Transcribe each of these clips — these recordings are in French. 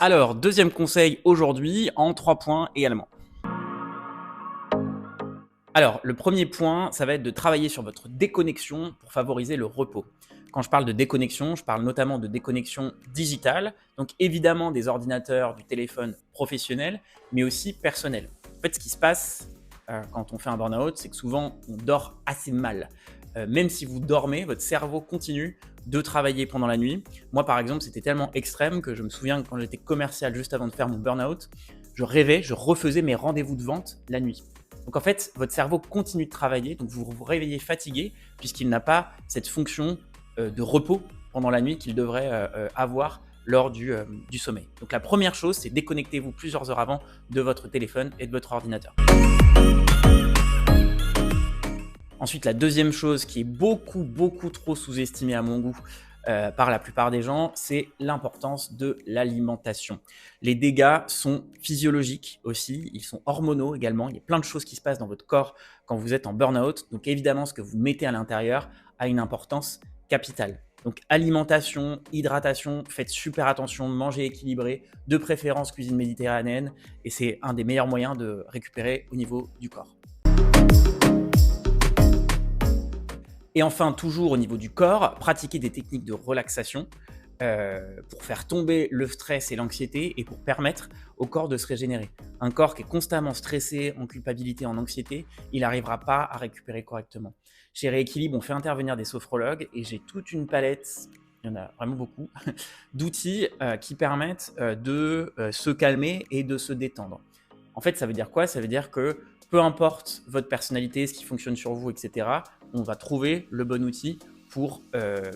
Alors, deuxième conseil aujourd'hui en 3 points également. Alors, le premier point, ça va être de travailler sur votre déconnexion pour favoriser le repos. Quand je parle de déconnexion, je parle notamment de déconnexion digitale, donc évidemment des ordinateurs, du téléphone professionnel, mais aussi personnel. En fait, ce qui se passe quand on fait un burn-out, c'est que souvent on dort assez mal. Même si vous dormez, votre cerveau continue de travailler pendant la nuit. Moi, par exemple, c'était tellement extrême que je me souviens que quand j'étais commercial juste avant de faire mon burn-out, je rêvais, je refaisais mes rendez-vous de vente la nuit. Donc en fait, votre cerveau continue de travailler, donc vous vous réveillez fatigué puisqu'il n'a pas cette fonction de repos pendant la nuit qu'il devrait avoir lors du sommeil. Donc la première chose, c'est déconnectez-vous plusieurs heures avant de votre téléphone et de votre ordinateur. Ensuite, la deuxième chose qui est beaucoup trop sous-estimée à mon goût par la plupart des gens, c'est l'importance de l'alimentation. Les dégâts sont physiologiques aussi, ils sont hormonaux également. Il y a plein de choses qui se passent dans votre corps quand vous êtes en burn-out. Donc évidemment, ce que vous mettez à l'intérieur a une importance capitale. Donc alimentation, hydratation, faites super attention, mangez équilibré, de préférence cuisine méditerranéenne, et c'est un des meilleurs moyens de récupérer au niveau du corps. Et enfin, toujours au niveau du corps, pratiquer des techniques de relaxation pour faire tomber le stress et l'anxiété et pour permettre au corps de se régénérer. Un corps qui est constamment stressé, en culpabilité, en anxiété, il n'arrivera pas à récupérer correctement. Chez Rééquilibre, on fait intervenir des sophrologues et j'ai toute une palette, il y en a vraiment beaucoup, d'outils qui permettent de se calmer et de se détendre. En fait, ça veut dire quoi? Ça veut dire que peu importe votre personnalité, ce qui fonctionne sur vous, etc., on va trouver le bon outil pour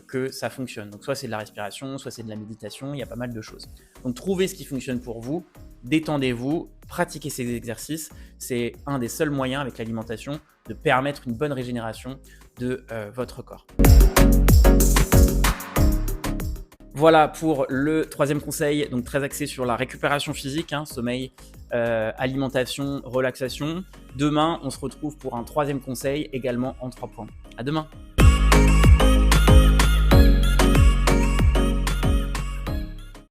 que ça fonctionne. Donc soit c'est de la respiration, soit c'est de la méditation, il y a pas mal de choses. Donc trouvez ce qui fonctionne pour vous, détendez-vous, pratiquez ces exercices. C'est un des seuls moyens avec l'alimentation de permettre une bonne régénération de votre corps. Voilà pour le troisième conseil, donc très axé sur la récupération physique, sommeil, alimentation, relaxation. Demain, on se retrouve pour un troisième conseil, également en 3 points. À demain!